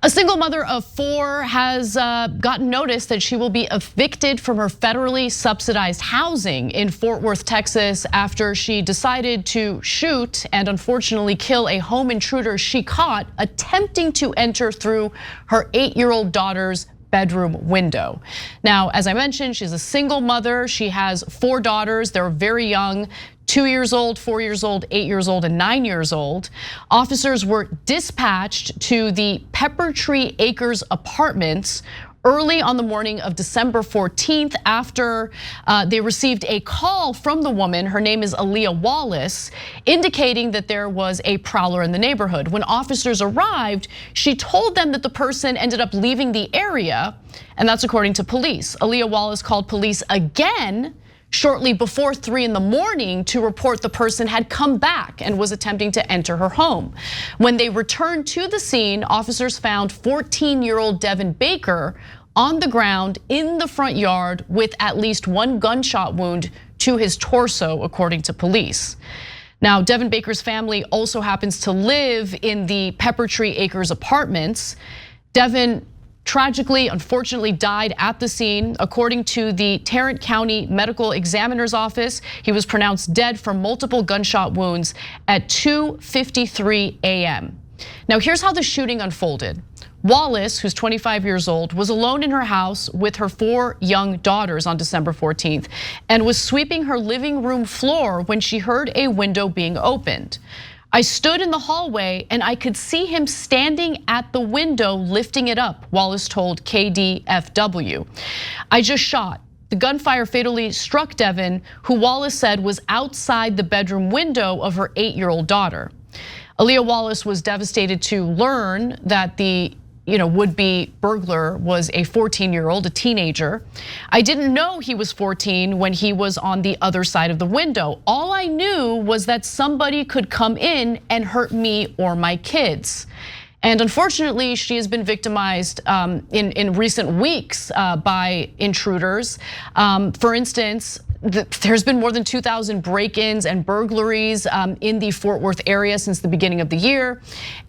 A single mother of 4 has gotten notice that she will be evicted from her federally subsidized housing in Fort Worth, Texas, after she decided to shoot and unfortunately kill a home intruder she caught attempting to enter through her 8-year-old daughter's bedroom window. Now, as I mentioned, she's a single mother. She has 4 daughters. They're very young. 2 years old, 4 years old, 8 years old, and 9 years old. Officers were dispatched to the Pepper Tree Acres apartments early on the morning of December 14th after they received a call from the woman. Her name is Aleah Wallace, indicating that there was a prowler in the neighborhood. When officers arrived, she told them that the person ended up leaving the area, and that's according to police. Aleah Wallace called police again shortly before 3 in the morning to report the person had come back and was attempting to enter her home. When they returned to the scene, officers found 14-year-old Devin Baker on the ground in the front yard with at least 1 gunshot wound to his torso, according to police. Now, Devin Baker's family also happens to live in the Pepper Tree Acres apartments. Devin tragically, unfortunately, died at the scene. According to the Tarrant County Medical Examiner's Office, he was pronounced dead from multiple gunshot wounds at 2:53 a.m. Now, here's how the shooting unfolded. Wallace, who's 25 years old, was alone in her house with her 4 young daughters on December 14th and was sweeping her living room floor when she heard a window being opened. "I stood in the hallway and I could see him standing at the window lifting it up," Wallace told KDFW. "I just shot. The gunfire fatally struck Devin, who Wallace said was outside the bedroom window of her 8-year-old daughter." Aleah Wallace was devastated to learn that the would-be burglar was a 14-year-old, a teenager. "I didn't know he was 14 when he was on the other side of the window. All I knew was that somebody could come in and hurt me or my kids." And unfortunately, she has been victimized in recent weeks by intruders. For instance, there's been more than 2,000 break-ins and burglaries in the Fort Worth area since the beginning of the year.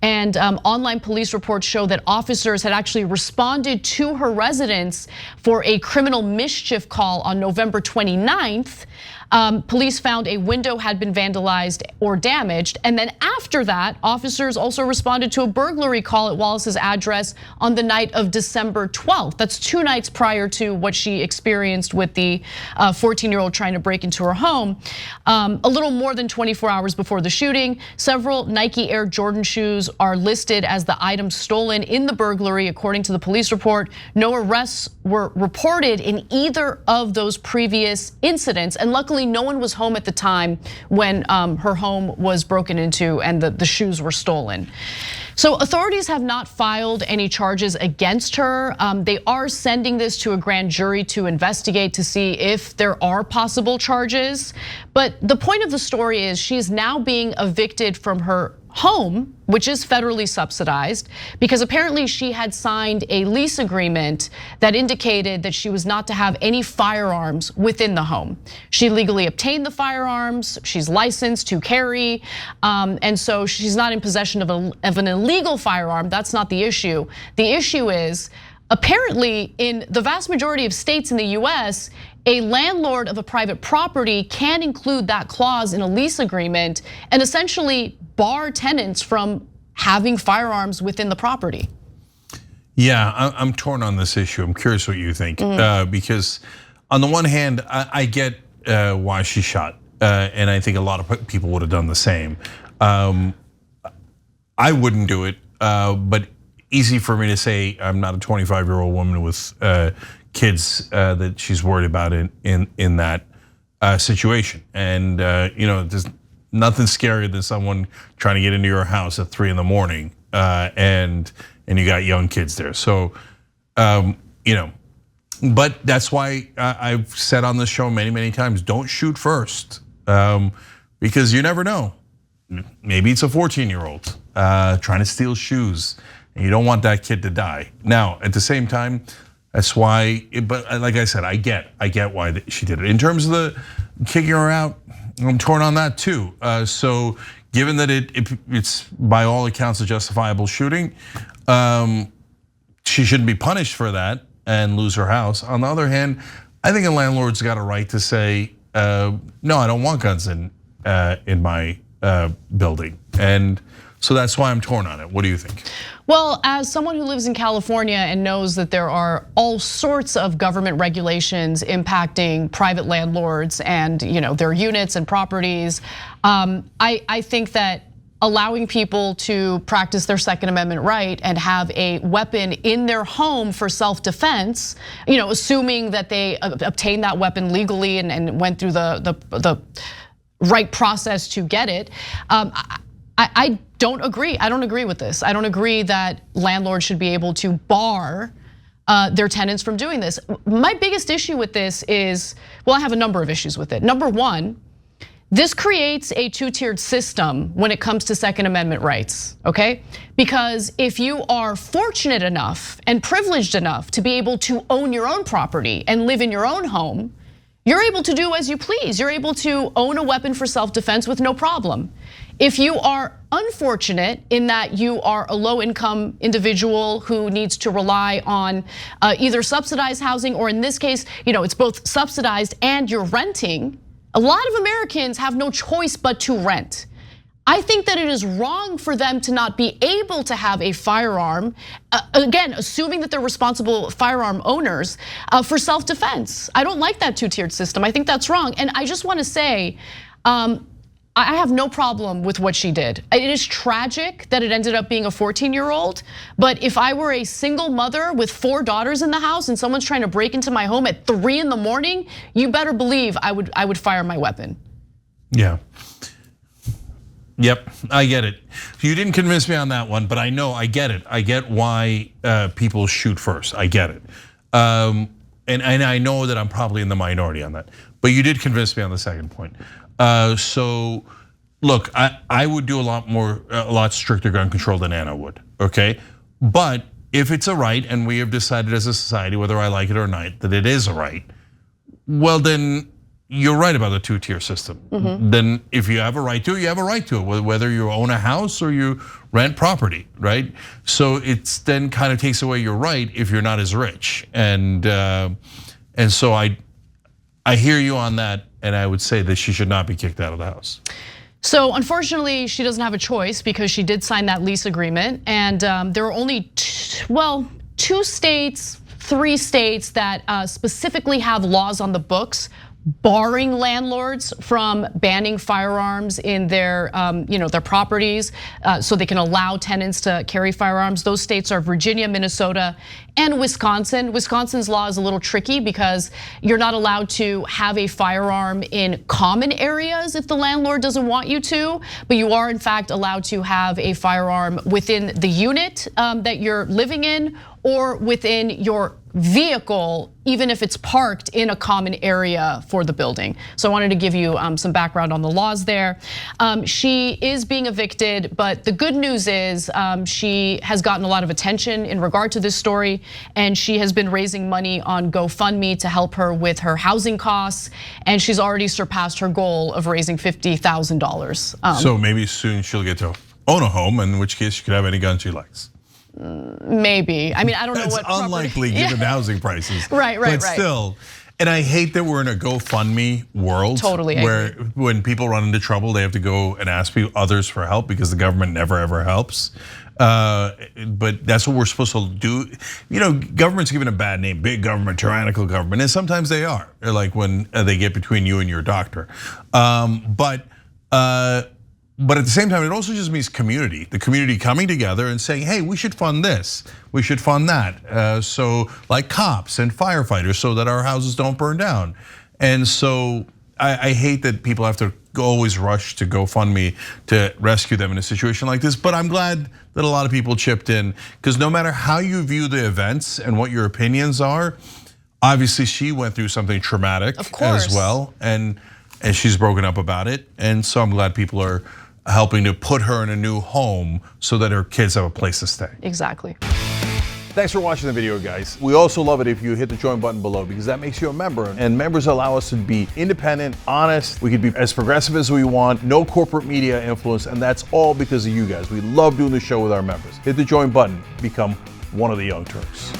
And online police reports show that officers had actually responded to her residence for a criminal mischief call on November 29th. Police found a window had been vandalized or damaged. And then after that, officers also responded to a burglary call at Wallace's address on the night of December 12th. That's 2 nights prior to what she experienced with the 14-year-old trying to break into her home. A little more than 24 hours before the shooting, several Nike Air Jordan shoes are listed as the items stolen in the burglary, according to the police report. No arrests were reported in either of those previous incidents, and luckily no one was home at the time when her home was broken into and the shoes were stolen. So authorities have not filed any charges against her. They are sending this to a grand jury to investigate to see if there are possible charges. But the point of the story is she is now being evicted from her home, which is federally subsidized, because apparently she had signed a lease agreement that indicated that she was not to have any firearms within the home. She legally obtained the firearms, she's licensed to carry, and so she's not in possession of an illegal firearm. That's not the issue. The issue is, apparently in the vast majority of states in the US, a landlord of a private property can include that clause in a lease agreement and essentially bar tenants from having firearms within the property. Yeah, I'm torn on this issue. I'm curious what you think, because on the one hand, I get why she shot, and I think a lot of people would have done the same. I wouldn't do it, but easy for me to say I'm not a 25-year-old woman with kids that she's worried about in that situation. And there's nothing scarier than someone trying to get into your house at 3 in the morning, and you got young kids there. So but that's why I've said on this show many times, don't shoot first, because you never know. Maybe it's a 14-year-old trying to steal shoes, and you don't want that kid to die. Now, at the same time, that's why. But like I said, I get why she did it. In terms of the kicking her out, I'm torn on that too. So given that it's by all accounts a justifiable shooting, she shouldn't be punished for that and lose her house. On the other hand, I think a landlord's got a right to say, no, I don't want guns in my building. And so that's why I'm torn on it. What do you think? Well, as someone who lives in California and knows that there are all sorts of government regulations impacting private landlords and their units and properties, I think that allowing people to practice their Second Amendment right and have a weapon in their home for self-defense, assuming that they obtained that weapon legally and went through the right process to get it. I don't agree. I don't agree with this. I don't agree that landlords should be able to bar their tenants from doing this. My biggest issue with this is, well, I have a number of issues with it. Number one, this creates a two-tiered system when it comes to Second Amendment rights, okay? Because if you are fortunate enough and privileged enough to be able to own your own property and live in your own home, you're able to do as you please. You're able to own a weapon for self-defense with no problem. If you are unfortunate in that you are a low-income individual who needs to rely on either subsidized housing, or in this case, it's both subsidized and you're renting, a lot of Americans have no choice but to rent. I think that it is wrong for them to not be able to have a firearm, again, assuming that they're responsible firearm owners, for self-defense. I don't like that two-tiered system. I think that's wrong. And I just want to say, I have no problem with what she did. It is tragic that it ended up being a 14-year-old, but if I were a single mother with 4 daughters in the house and someone's trying to break into my home at 3 in the morning, you better believe I would fire my weapon. Yeah. Yep, I get it. You didn't convince me on that one, but I get it. I get why people shoot first. I get it. And I know that I'm probably in the minority on that, but you did convince me on the second point. So look, I would do a lot stricter gun control than Anna would, okay? But if it's a right and we have decided as a society, whether I like it or not, that it is a right, well then you're right about the two-tier system. Then if you have a right to it, you have a right to it, whether you own a house or you rent property, right? So it's then kind of takes away your right if you're not as rich. And so I hear you on that, and I would say that she should not be kicked out of the house. So unfortunately, she doesn't have a choice because she did sign that lease agreement, and there are only 2 states, 3 states that specifically have laws on the books barring landlords from banning firearms in their their properties, so they can allow tenants to carry firearms. Those states are Virginia, Minnesota, and Wisconsin. Wisconsin's law is a little tricky because you're not allowed to have a firearm in common areas if the landlord doesn't want you to, but you are in fact allowed to have a firearm within the unit that you're living in or within your vehicle, even if it's parked in a common area for the building. So I wanted to give you some background on the laws there. She is being evicted, but the good news is she has gotten a lot of attention in regard to this story, and she has been raising money on GoFundMe to help her with her housing costs, and she's already surpassed her goal of raising $50,000. So maybe soon she'll get to own a home, in which case she could have any gun she likes. Maybe. I mean, I don't know what. It's unlikely given housing prices. Right. But still, and I hate that we're in a GoFundMe world. Totally. Where when people run into trouble, they have to go and ask others for help because the government never ever helps. But that's what we're supposed to do. Government's given a bad name, big government, tyrannical government, and sometimes they are. They're like when they get between you and your doctor. But at the same time, it also just means community. The community coming together and saying, hey, we should fund this, we should fund that. So like cops and firefighters so that our houses don't burn down. And so I hate that people have to always rush to GoFundMe to rescue them in a situation like this. But I'm glad that a lot of people chipped in, because no matter how you view the events and what your opinions are, obviously she went through something traumatic as well. And she's broken up about it. And so I'm glad people are helping to put her in a new home so that her kids have a place to stay. Exactly. Thanks for watching the video, guys. We also love it if you hit the join button below, because that makes you a member, and members allow us to be independent, honest. We can be as progressive as we want, no corporate media influence, and that's all because of you guys. We love doing the show with our members. Hit the join button, become one of the Young Turks.